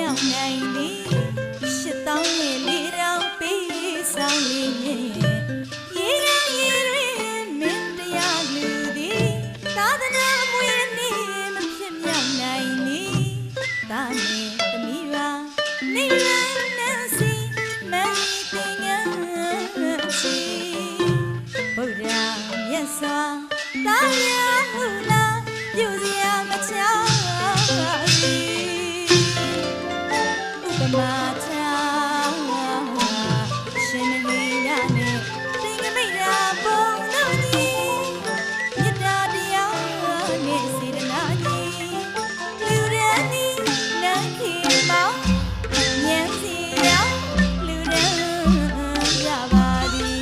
မြောက်နိုင်သည်ရှစ်တောင်းနဲ့လေးတောင်ပေးဆောင်လေးနဲ့ရေရောင်ရေတွင်မင်းတရားလူသည်သာသနာမွေးနေမဖြစ်မြောက်နိုင်သည်သာနဲ့သမီးပါနေရန်စီမန်တင်ငန်းစီဘုရားမြတ်စွာသာယာလူလာပြုစရာမချောစီဥပမာချာရှင်မလေးရနဲ့သင်္ကမိတ်ရာပုံလို့ကြီးမြတ်တာတရားနဲ့စေတနာကြီးလူရန်ဒီလမ်းခေမောင်းဉာဏ်စီရောက်လူရန်ရပါသည်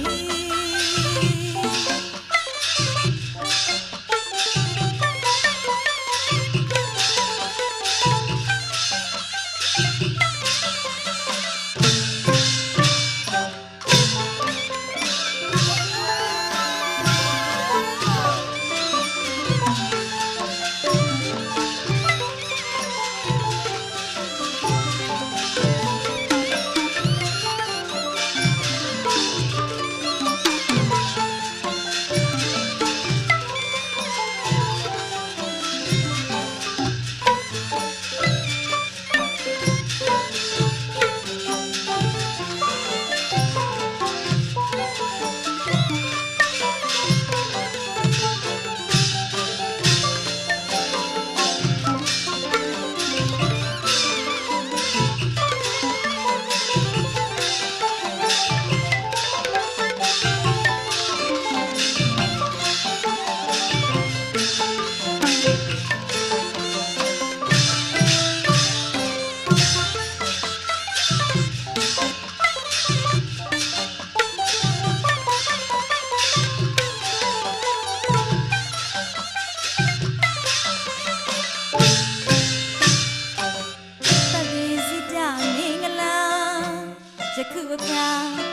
ယခုအခါ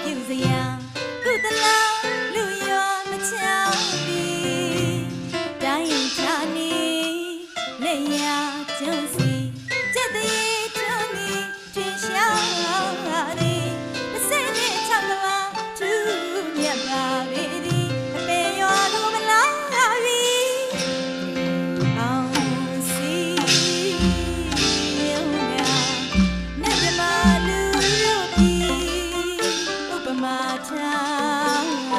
ပြုစရာကုသလလူရောမချောင်းပြီးတိုင်းချာနေလက်ရကျုံစီကျက်သေးတွန်းနေထင်ရှားသည်တစ်စက်နဲ့ချမပါသူမြတ်ပါပေသည်အပေရွာလိုမလားပြီအောင်စီရုံနာနဲ့ဓမ္မလူမာချာ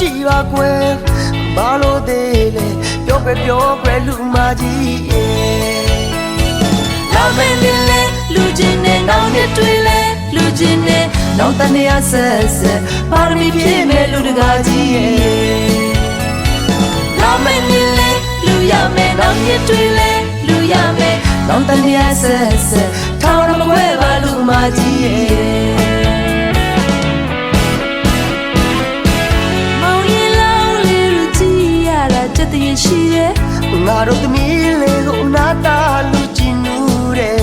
ကြည့်ပါကွယ်ဘာလို့သေးလဲပြောပဲလူမကြီးလာမယ်လေလူချင်းနဲ့နောင်နဲ့တွေ့လဲလူချင်းနဲ့နောင်တနေရဆက်ပါရမီပြည့်မဲ့လူတကာကြီးလာမယ်လေလူရမယ်နောင်နဲ့တွေ့လဲလူရမယ်နောင်တနေရဆက်ထောင်မခွဲပါလူမကြီးမောင်ရင်လောင်းလေးလူကြည့်ရတာကြက်တည်းရှိရဲ့ငါတို့သမီးလေးကိုနာတာလူကြည့်နူးတယ်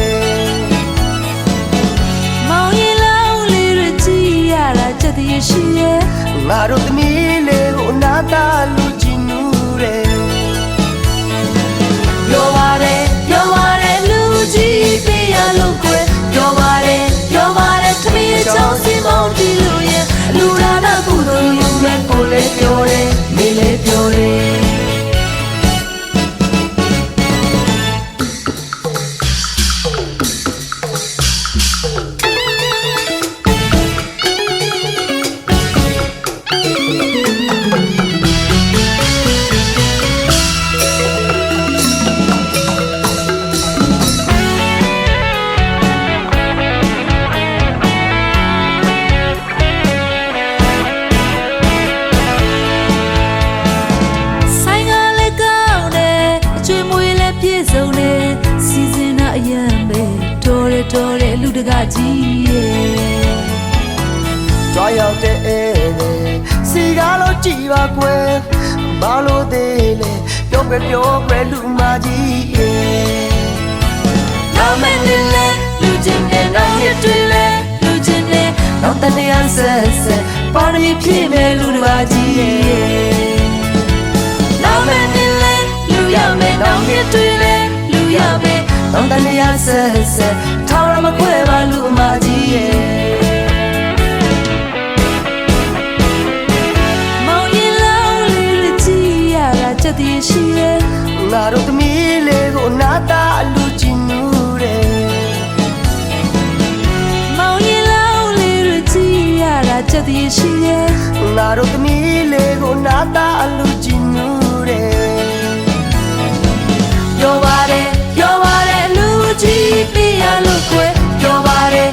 မောင်ရင်လောင်းလေးလူကြည့်ရတာကြက်တည်းရှိရဲ့ငါတို့သမီးလေးကိုနာတာလူကြည့်နူးတယ်ပြောပါတယ်လူကြည့်ပြရလို့ကွယ်ပြောပါတယ်သမီးချောင်းစီမောင်တီလို့ရဲ့လူရာနာကုသိုလ်ယူမဲ့ကိုလည်းပြောတယ်မေလည်းပြောတယ်တော်တဲ့လူတကာကြီးရဲ့ကြွားရောက်တဲ့ဧည့်စီကားလို့ကြည်ပါကွယ်ဘာလို့သေးလဲပြောပဲလူမကြီးရဲ့လာမယ်လေလူချင်းနဲ့နောင်ရတွေ့လဲလူချင်းနဲ့နောင်တနေရဆက်ပါရမီပြည့်မဲ့လူတကာကြီးရဲ့လာမယ်လေလူရမယ်နောင်ရတွေ့လဲလူရမယ်နောင်တနေရဆက်ထောင်မခွဲပါလူမကြီးရဲ့မောင်ရင်လောင်းလေးကြည့်ရတာကြက်တည်းရှိရဲ့ငါတို့သမီးလေးကိုနာတာလူကြည့်နူးတယ်မောင်ရင်လောင်းလေးကြည့်ရတာကြက်တည်းရှိရဲ့ငါတို့သမီးလေးကိုနာတာလူကြည့်နူးတယ်ပြောပါတယ်လူကြည့်ပြရလို့ကွယ်ပြောပါတယ်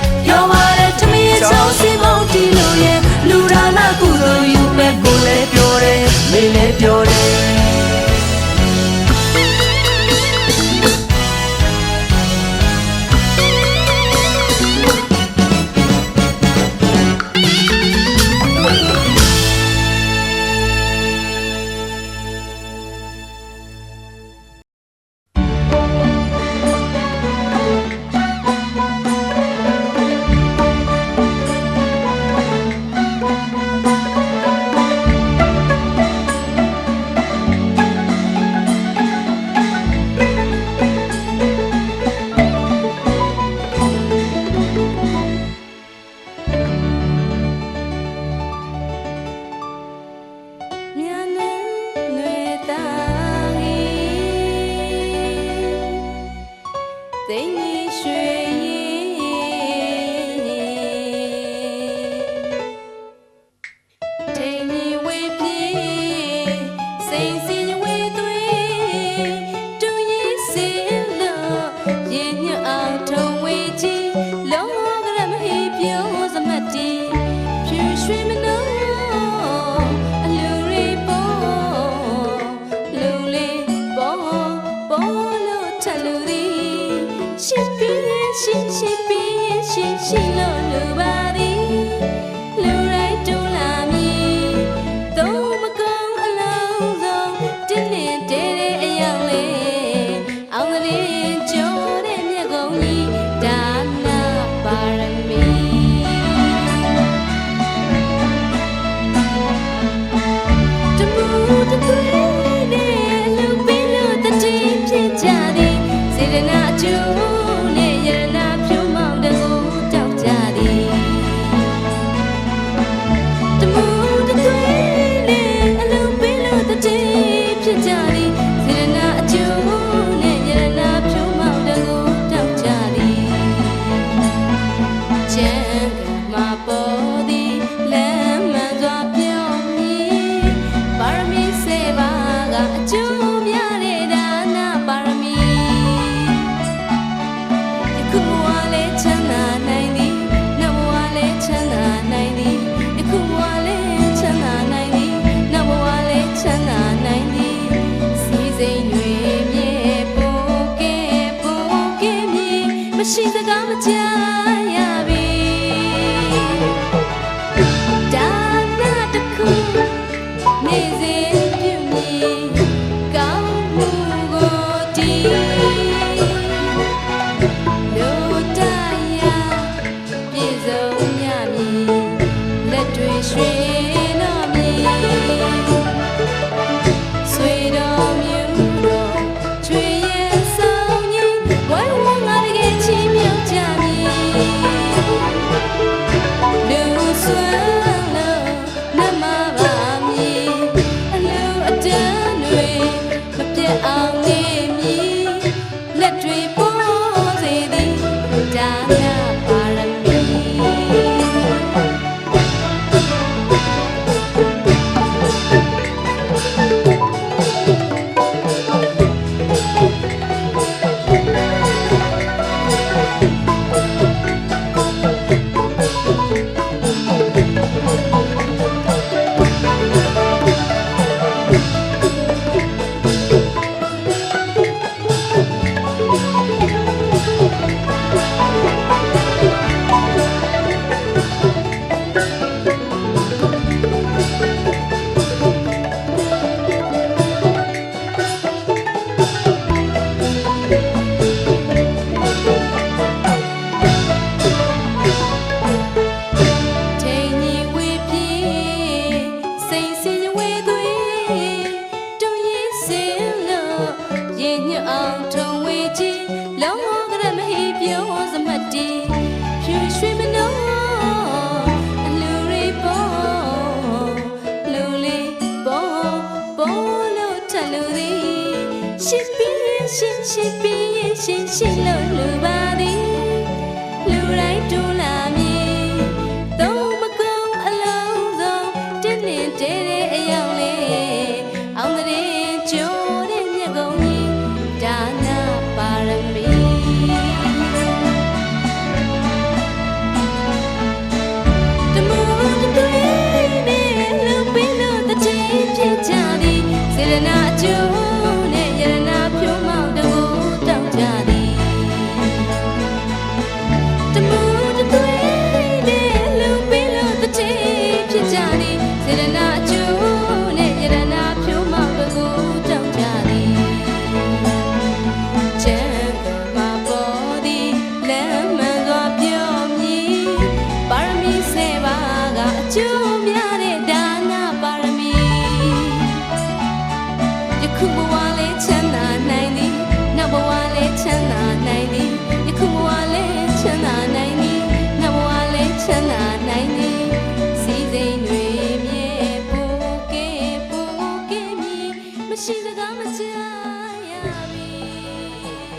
သမီးချောင်းစီမောင်တီလို့ရဲ့လူရာနာကုသိုလ်ယူမဲ့ကိုလည်းပြောတယ်မေလည်းပြောတယ် ကြရပြီဒါနာတစ်ခုနေစဉ်ပြုမြင်ကောင်းမှုကိုတည်လို့တရားပြည့်စုံမြမည်လက်တွေရွှေတော်မြည်ဆွေတော်မြူတော်ချွေရဲ့ဆောင်ကြီးဝိုင်းဝန်းငါတကယ်ချင်းမြုပ်ကြမည်လူဆွမ်းလို့နမပါမည်အလူအတန်းတွေမပြတ်အောင်နေမည်လက်တွေပေါ်စေသည်ဒါနာပါရမီအောင်ထုံဝေးကြီးလုံးဝကရမဟိပြောစမတ်တီဖြူရွှေမနောအလူရီပေါ်လူလေးပေါ်ပေါ်လို့ထလူသည်ရှစ်ပြီးရှစ်ပြီးရှစ်လို့လူပါသည်လူတိုင်းတူလာမည်သုံးမကုန်းအလုံးစုံတင်းနေတဲ့အယောင်လေးအောင်တဲ့ကြိုးတဲ့မြက်ကုန်ဒါနာပါရမီတမူတတွေးနဲ့လူပင်လို့တတိဖြစ်ကြသည်စေရနာအကျိုးနဲ့ယရနာဖြိုးမောင်တို့တောင်းကြသည်တမူတတွေးနဲ့လူပင်လို့တတိဖြစ်ကြသည်စေရနာအကျိုးနဲ့ယရနာဖြိုးမောင်တို့တောင်းကြသည်ကျိုးများတဲ့ဒါနာပါရမီယခုဘဝ